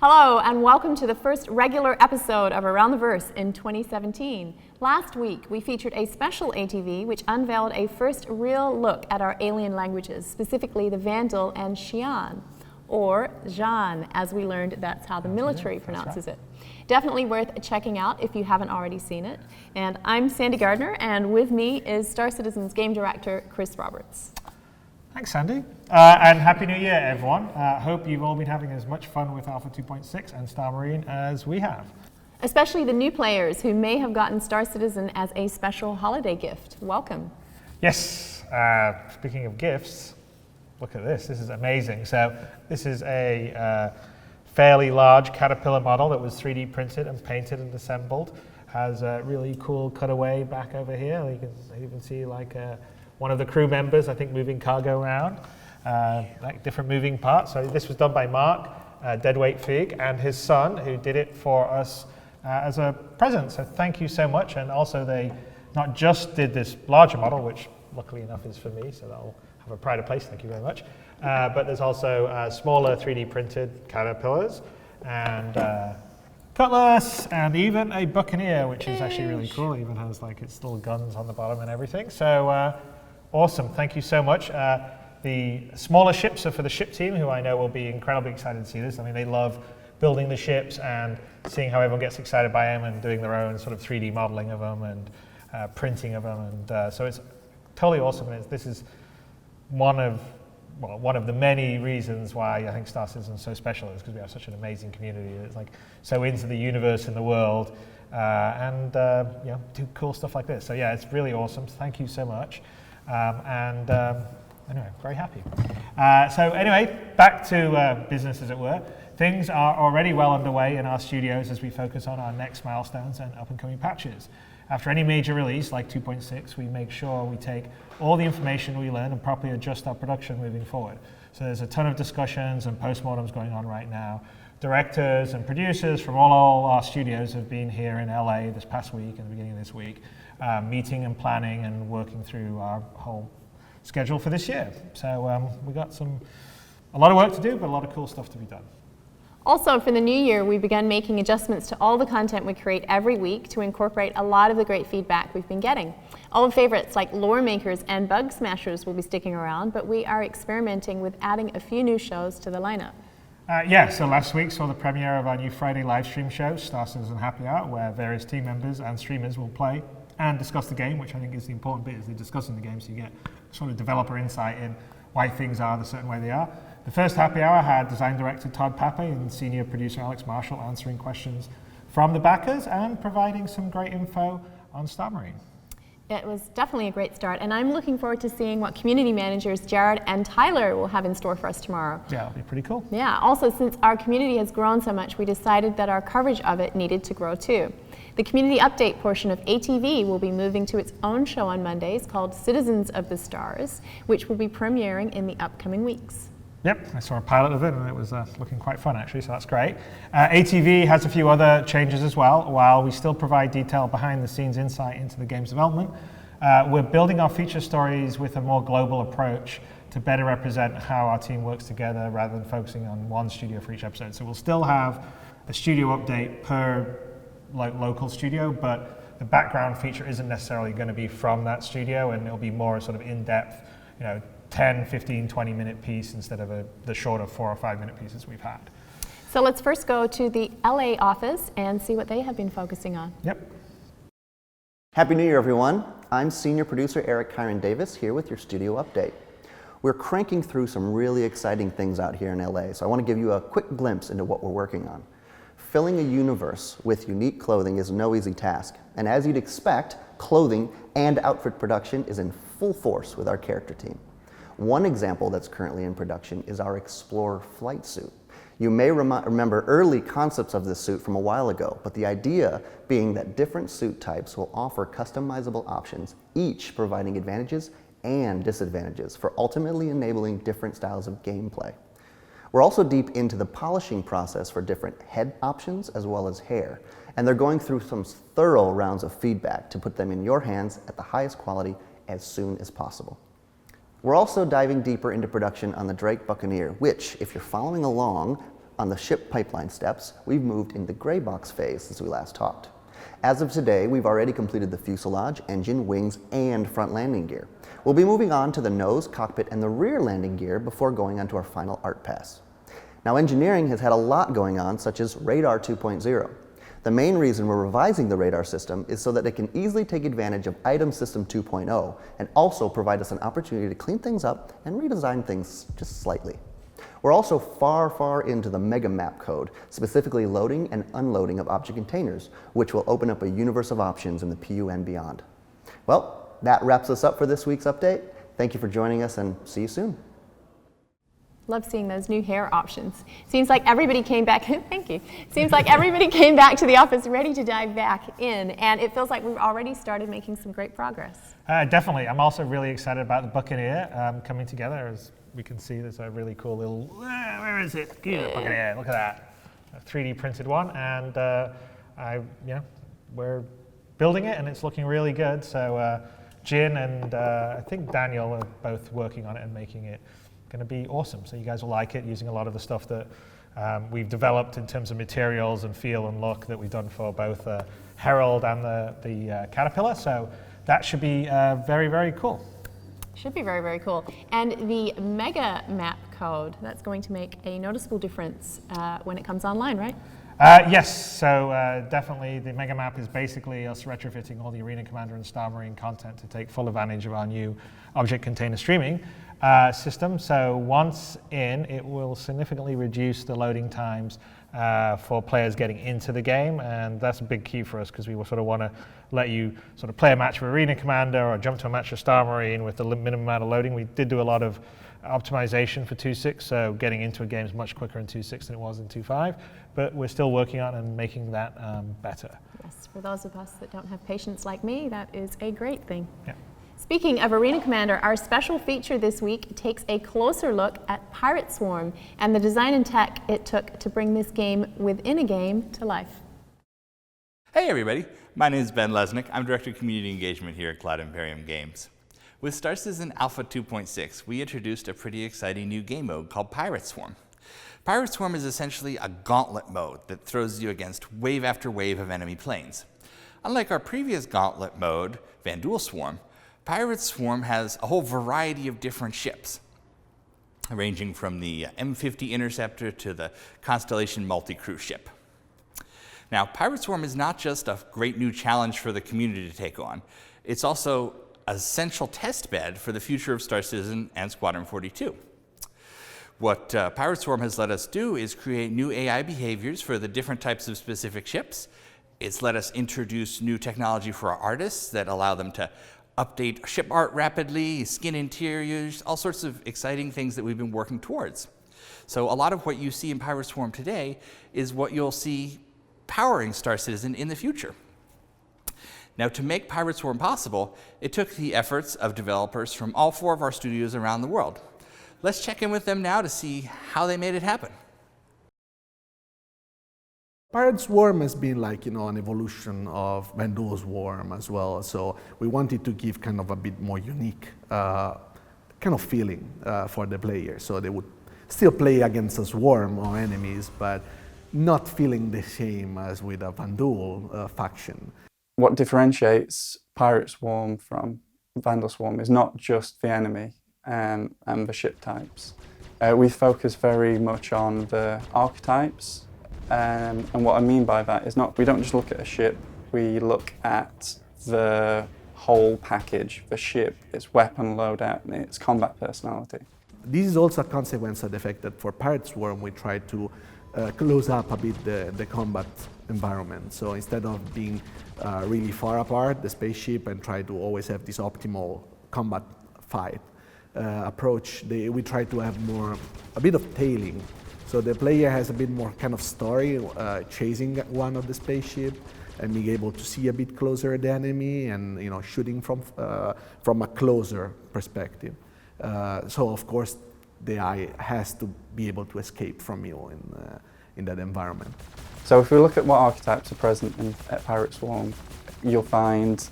Hello, and welcome to the first regular episode of Around the Verse in 2017. Last week, we featured a special ATV which unveiled a first real look at our alien languages, specifically the Vandal and Xi'an, or Zhan, as we learned that's how the military pronounces it. Definitely worth checking out if you haven't already seen it. And I'm Sandy Gardner, and with me is Star Citizen's game director, Chris Roberts. Thanks, Sandy. And Happy New Year, everyone. Hope you've all been having as much fun with Alpha 2.6 and Star Marine as we have. Especially the new players who may have gotten Star Citizen as a special holiday gift. Welcome. Yes, speaking of gifts, look at this. This is amazing. So this is a fairly large Caterpillar model that was 3D printed and painted and assembled. Has a really cool cutaway back over here. You can even see like one of the crew members, I think, moving cargo around, like different moving parts. So this was done by Mark, Deadweight Fig, and his son, who did it for us as a present. So thank you so much. And also they not just did this larger model, which luckily enough is for me, so that'll have a pride of place, thank you very much. But there's also smaller 3D printed Caterpillars and Cutlass, and even a Buccaneer, which is actually really cool. It even has like its little guns on the bottom and everything. So awesome, thank you so much. The smaller ships are for the ship team, who I know will be incredibly excited to see this. I mean, they love building the ships and seeing how everyone gets excited by them and doing their own sort of 3D modeling of them and printing of them. And so it's totally awesome. And this is one of the many reasons why I think Star Citizen is so special, is because we have such an amazing community that's like so into the universe and the world, and you know, do cool stuff like this. So yeah, it's really awesome. Thank you so much. Anyway, very happy. So anyway, back to business, as it were. Things are already well underway in our studios as we focus on our next milestones and up-and-coming patches. After any major release, like 2.6, we make sure we take all the information we learn and properly adjust our production moving forward. So there's a ton of discussions and postmortems going on right now. Directors and producers from all our studios have been here in LA this past week and the beginning of this week, meeting and planning and working through our whole schedule for this year. So we got a lot of work to do, but a lot of cool stuff to be done. Also, for the new year, we began making adjustments to all the content we create every week to incorporate a lot of the great feedback we've been getting. Old favorites like Lore Makers and Bug Smashers will be sticking around, but we are experimenting with adding a few new shows to the lineup. So last week saw the premiere of our new Friday live stream show, Star Citizen Happy Hour, where various team members and streamers will play and discuss the game, which I think is the important bit, is they're discussing the game, so you get sort of developer insight in why things are the certain way they are. The first happy hour had design director Todd Pape and senior producer Alex Marshall answering questions from the backers and providing some great info on Star Marine. It was definitely a great start, and I'm looking forward to seeing what community managers Jared and Tyler will have in store for us tomorrow. Yeah, it'll be pretty cool. Yeah, also, since our community has grown so much, we decided that our coverage of it needed to grow too. The community update portion of ATV will be moving to its own show on Mondays called Citizens of the Stars, which will be premiering in the upcoming weeks. Yep, I saw a pilot of it and it was looking quite fun actually, so that's great. ATV has a few other changes as well. While we still provide detailed behind the scenes insight into the game's development, we're building our feature stories with a more global approach to better represent how our team works together rather than focusing on one studio for each episode. So we'll still have a studio update per local studio, but the background feature isn't necessarily going to be from that studio, and it'll be more sort of in-depth, 10, 15, 20-minute piece instead of the shorter 4 or 5 minute pieces we've had. So let's first go to the LA office and see what they have been focusing on. Yep. Happy New Year, everyone. I'm senior producer Eric Kyron Davis here with your studio update. We're cranking through some really exciting things out here in LA, so I want to give you a quick glimpse into what we're working on. Filling a universe with unique clothing is no easy task, and as you'd expect, clothing and outfit production is in full force with our character team. One example that's currently in production is our Explorer flight suit. You may remember early concepts of this suit from a while ago, but the idea being that different suit types will offer customizable options, each providing advantages and disadvantages for ultimately enabling different styles of gameplay. We're also deep into the polishing process for different head options as well as hair, and they're going through some thorough rounds of feedback to put them in your hands at the highest quality as soon as possible. We're also diving deeper into production on the Drake Buccaneer, which, if you're following along on the ship pipeline steps, we've moved into the gray box phase since we last talked. As of today, we've already completed the fuselage, engine, wings, and front landing gear. We'll be moving on to the nose, cockpit, and the rear landing gear before going on to our final art pass. Now, engineering has had a lot going on, such as Radar 2.0. The main reason we're revising the radar system is so that it can easily take advantage of Item System 2.0 and also provide us an opportunity to clean things up and redesign things just slightly. We're also far into the mega map code, specifically loading and unloading of object containers, which will open up a universe of options in the PU and beyond. Well, that wraps us up for this week's update. Thank you for joining us and see you soon. Love seeing those new hair options. Seems like everybody came back, thank you. Seems like everybody came back to the office ready to dive back in, and it feels like we've already started making some great progress. Definitely. I'm also really excited about the Buccaneer coming together. As we can see, there's a really cool little, where is it? Yeah, Buccaneer, look at that. A 3D printed one, and we're building it, and it's looking really good. So Jin and I think Daniel are both working on it and making it going to be awesome. So you guys will like it, using a lot of the stuff that we've developed in terms of materials and feel and look that we've done for both Herald and the Caterpillar. So that should be very cool. Should be very cool. And the mega map code, that's going to make a noticeable difference when it comes online, right? Yes, so definitely the mega map is basically us retrofitting all the Arena Commander and Star Marine content to take full advantage of our new object container streaming system. So once in, it will significantly reduce the loading times for players getting into the game, and that's a big key for us because we sort of want to let you sort of play a match with Arena Commander or jump to a match with Star Marine with the minimum amount of loading. We did do a lot of optimization for 2.6, so getting into a game is much quicker in 2.6 than it was in 2.5, but we're still working on and making that better. Yes, for those of us that don't have patience like me, that is a great thing. Yeah. Speaking of Arena Commander, our special feature this week takes a closer look at Pirate Swarm and the design and tech it took to bring this game within a game to life. Hey everybody, my name is Ben Lesnick. I'm Director of Community Engagement here at Cloud Imperium Games. With Star Citizen Alpha 2.6, we introduced a pretty exciting new game mode called Pirate Swarm. Pirate Swarm is essentially a gauntlet mode that throws you against wave after wave of enemy planes. Unlike our previous gauntlet mode, Vanduul Swarm, Pirate Swarm has a whole variety of different ships, ranging from the M50 Interceptor to the Constellation multi-crew ship. Now, Pirate Swarm is not just a great new challenge for the community to take on, it's also an essential test bed for the future of Star Citizen and Squadron 42. What Pirate Swarm has let us do is create new AI behaviors for the different types of specific ships. It's let us introduce new technology for our artists that allow them to update ship art rapidly, skin interiors, all sorts of exciting things that we've been working towards. So a lot of what you see in Pirate Swarm today is what you'll see powering Star Citizen in the future. Now, to make Pirate Swarm possible, it took the efforts of developers from all 4 of our studios around the world. Let's check in with them now to see how they made it happen. Pirate Swarm has been like, an evolution of Vanduul Swarm as well. So we wanted to give kind of a bit more unique kind of feeling for the player. So they would still play against a swarm of enemies, but not feeling the same as with a Vanduul faction. What differentiates Pirate Swarm from Vanduul Swarm is not just the enemy and the ship types. We focus very much on the archetypes. And what I mean by that is we don't just look at a ship, we look at the whole package, the ship, its weapon loadout, and its combat personality. This is also a consequence of the fact that for Pirate Swarm we try to close up a bit the combat environment. So instead of being really far apart, the spaceship, and try to always have this optimal combat fight approach, we try to have a bit of tailing. So the player has a bit more kind of story, chasing one of the spaceship and being able to see a bit closer the enemy and shooting from a closer perspective. So of course the eye has to be able to escape from you in that environment. So if we look at what archetypes are present at Pirate Swarm, you'll find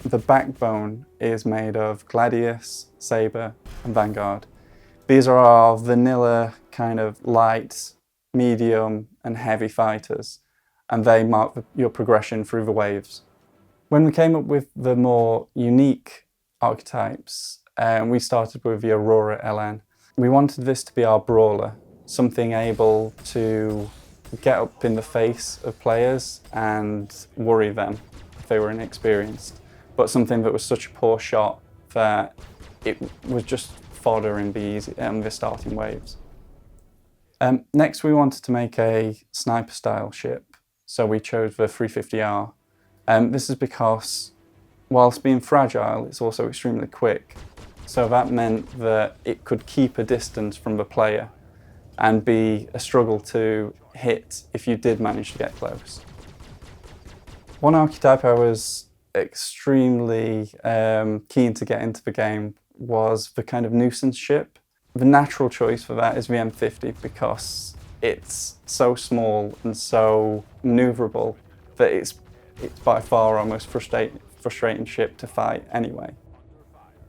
the backbone is made of Gladius, Saber, and Vanguard. These are our vanilla kind of light medium, and heavy fighters, and they mark your progression through the waves. When we came up with the more unique archetypes, we started with the Aurora LN. We wanted this to be our brawler, something able to get up in the face of players and worry them if they were inexperienced, but something that was such a poor shot that it was just fodder in the starting waves. Next, we wanted to make a sniper-style ship, so we chose the 350R. This is because, whilst being fragile, it's also extremely quick. So that meant that it could keep a distance from the player and be a struggle to hit if you did manage to get close. One archetype I was extremely keen to get into the game was the kind of nuisance ship. The natural choice for that is the M50 because it's so small and so maneuverable that it's by far our most frustrating ship to fight anyway.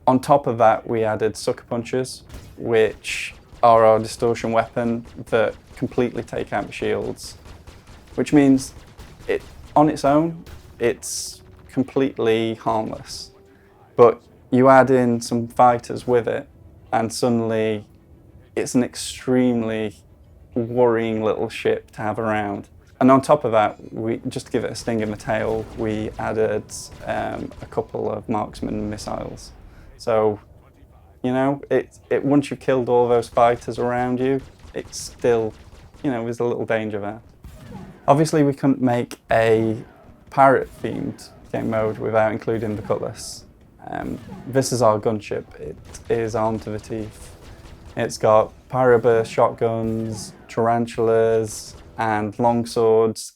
On top of that, we added sucker punchers, which are our distortion weapon that completely take out the shields, which means on its own, it's completely harmless. But you add in some fighters with it, and suddenly it's an extremely worrying little ship to have around. And on top of that, just to give it a sting in the tail, we added a couple of marksman missiles. So, you know, once you've killed all those fighters around you, it's still, you know, there's a little danger there. Obviously, we couldn't make a pirate-themed game mode without including the Cutlass. This is our gunship. It is armed to the teeth. It's got pyro burst shotguns, tarantulas, and long swords.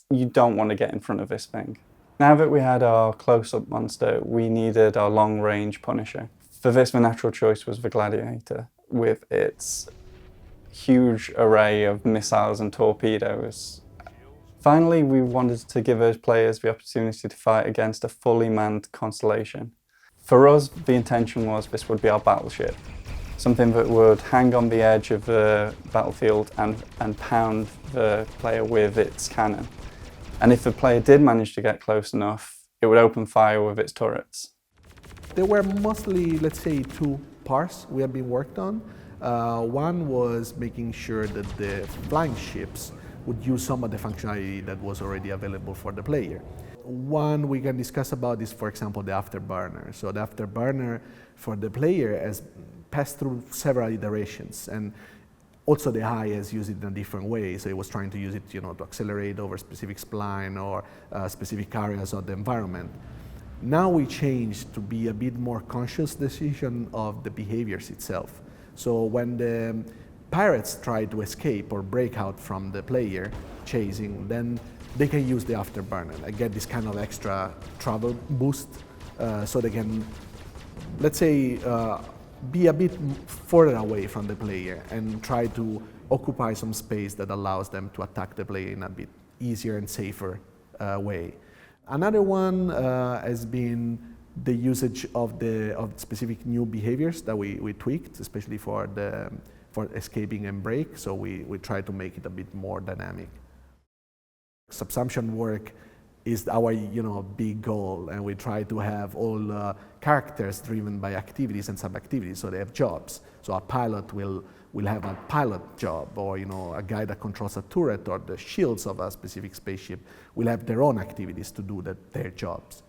You don't want to get in front of this thing. Now that we had our close-up monster, we needed our long-range Punisher. For this, the natural choice was the Gladiator, with its huge array of missiles and torpedoes. Finally, we wanted to give those players the opportunity to fight against a fully manned constellation. For us, the intention was this would be our battleship, something that would hang on the edge of the battlefield and pound the player with its cannon. And if the player did manage to get close enough, it would open fire with its turrets. There were mostly, let's say, two parts we have been worked on. One was making sure that the flying ships would use some of the functionality that was already available for the player. One we can discuss about is, for example, the afterburner. So the afterburner for the player has passed through several iterations, and also the AI has used it in a different way. So it was trying to use it, to accelerate over specific spline or specific areas of the environment. Now we changed to be a bit more conscious decision of the behaviors itself. So when the pirates try to escape or break out from the player chasing, then they can use the afterburner and get this kind of extra travel boost, so they can, let's say, be a bit further away from the player and try to occupy some space that allows them to attack the player in a bit easier and safer way. Another one has been the usage of specific new behaviors that we tweaked, especially for escaping and break. So we try to make it a bit more dynamic. Subsumption work is our big goal, and we try to have all characters driven by activities and sub-activities, so they have jobs. So a pilot will have a pilot job, or a guy that controls a turret or the shields of a specific spaceship will have their own activities to do their jobs.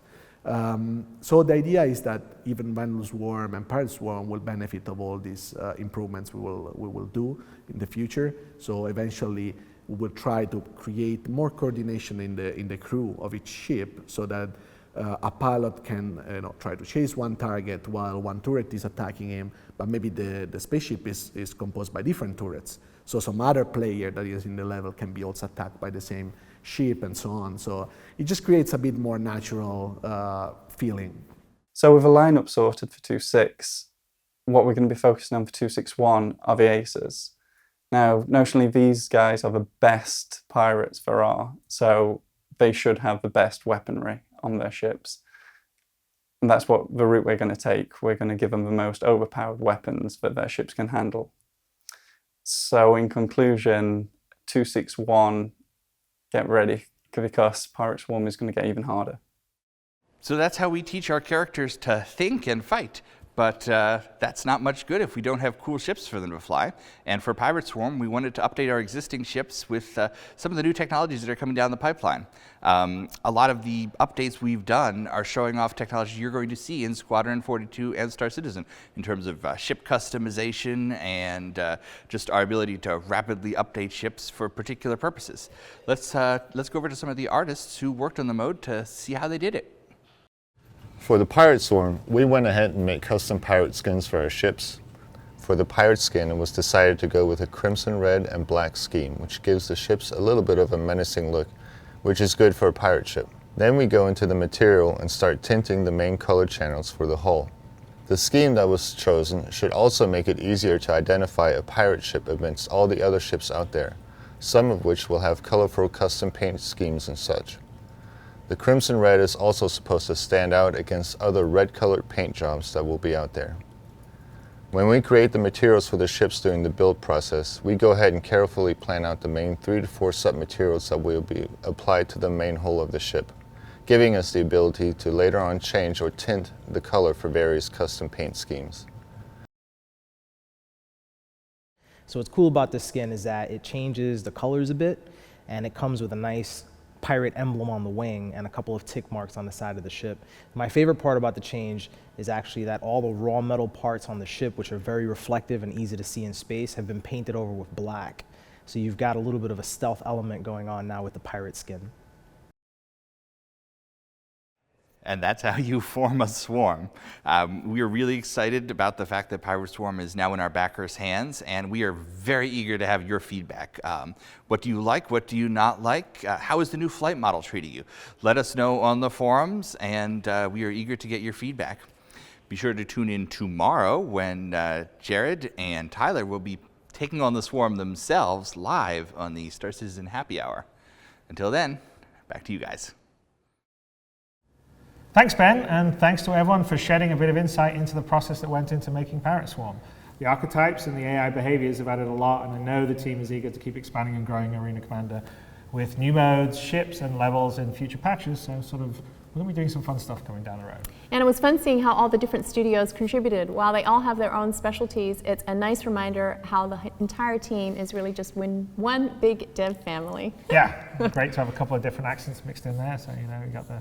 So the idea is that even Vandal Swarm and Pirate Swarm will benefit of all these improvements we will do in the future. So eventually we will try to create more coordination in the crew of each ship, so that a pilot can try to chase one target while one turret is attacking him, but maybe the spaceship is composed by different turrets. So some other player that is in the level can be also attacked by the same ship and so on. So it just creates a bit more natural feeling. So with a lineup sorted for 2.6, what we're going to be focusing on for 2.6.1 are the aces. Now, notionally, these guys are the best pirates there are, so they should have the best weaponry on their ships. And that's what the route we're going to take. We're going to give them the most overpowered weapons that their ships can handle. So in conclusion, 261, get ready, because Pirate Swarm is going to get even harder. So that's how we teach our characters to think and fight. But that's not much good if we don't have cool ships for them to fly. And for Pirate Swarm, we wanted to update our existing ships with some of the new technologies that are coming down the pipeline. A lot of the updates we've done are showing off technology you're going to see in Squadron 42 and Star Citizen in terms of ship customization and just our ability to rapidly update ships for particular purposes. Let's go over to some of the artists who worked on the mode to see how they did it. For the Pirate Swarm, we went ahead and made custom pirate skins for our ships. For the pirate skin, it was decided to go with a crimson red and black scheme, which gives the ships a little bit of a menacing look, which is good for a pirate ship. Then we go into the material and start tinting the main color channels for the hull. The scheme that was chosen should also make it easier to identify a pirate ship amidst all the other ships out there, some of which will have colorful custom paint schemes and such. The crimson red is also supposed to stand out against other red-colored paint jobs that will be out there. When we create the materials for the ships during the build process, we go ahead and carefully plan out the main 3 to 4 sub-materials that will be applied to the main hull of the ship, giving us the ability to later on change or tint the color for various custom paint schemes. So what's cool about this skin is that it changes the colors a bit, and it comes with a nice pirate emblem on the wing and a couple of tick marks on the side of the ship. My favorite part about the change is actually that all the raw metal parts on the ship, which are very reflective and easy to see in space, have been painted over with black. So you've got a little bit of a stealth element going on now with the pirate skin. And that's how you form a swarm. We are really excited about the fact that Pirate Swarm is now in our backers' hands, and we are very eager to have your feedback. What do you like? What do you not like? How is the new flight model treating you? Let us know on the forums, and we are eager to get your feedback. Be sure to tune in tomorrow when Jared and Tyler will be taking on the swarm themselves live on the Star Citizen Happy Hour. Until then, back to you guys. Thanks, Ben, and thanks to everyone for shedding a bit of insight into the process that went into making Pirate Swarm. The archetypes and the AI behaviors have added a lot, and I know the team is eager to keep expanding and growing Arena Commander with new modes, ships, and levels in future patches, so we're going to be doing some fun stuff coming down the road. And it was fun seeing how all the different studios contributed. While they all have their own specialties, it's a nice reminder how the entire team is really just one big dev family. Yeah, great to have a couple of different accents mixed in there, so we got the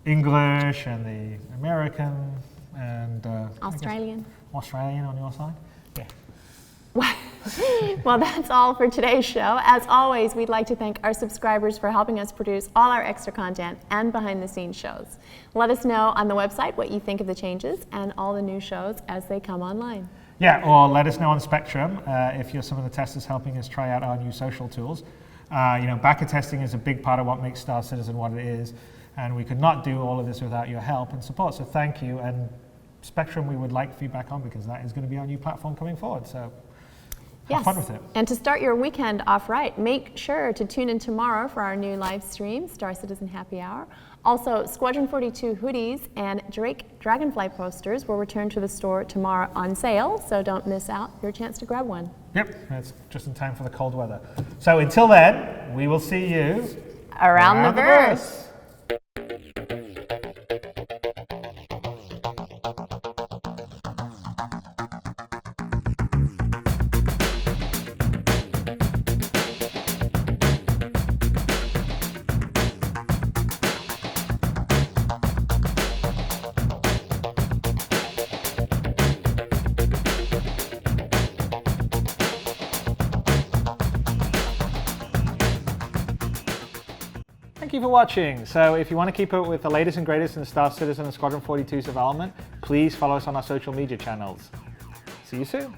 English and the American and Australian on your side. Yeah. Well, that's all for today's show. As always, we'd like to thank our subscribers for helping us produce all our extra content and behind-the-scenes shows. Let us know on the website what you think of the changes and all the new shows as they come online. Yeah, or let us know on Spectrum if you're some of the testers helping us try out our new social tools. Backer testing is a big part of what makes Star Citizen what it is. And we could not do all of this without your help and support, so thank you. And Spectrum we would like feedback on, because that is going to be our new platform coming forward, so have fun with it. And to start your weekend off right, make sure to tune in tomorrow for our new live stream, Star Citizen Happy Hour. Also, Squadron 42 hoodies and Drake Dragonfly posters will return to the store tomorrow on sale, so don't miss out your chance to grab one. Yep, it's just in time for the cold weather. So until then, we will see you around the verse. Thank you for watching. So if you want to keep up with the latest and greatest in Star Citizen and Squadron 42's development, please follow us on our social media channels. See you soon.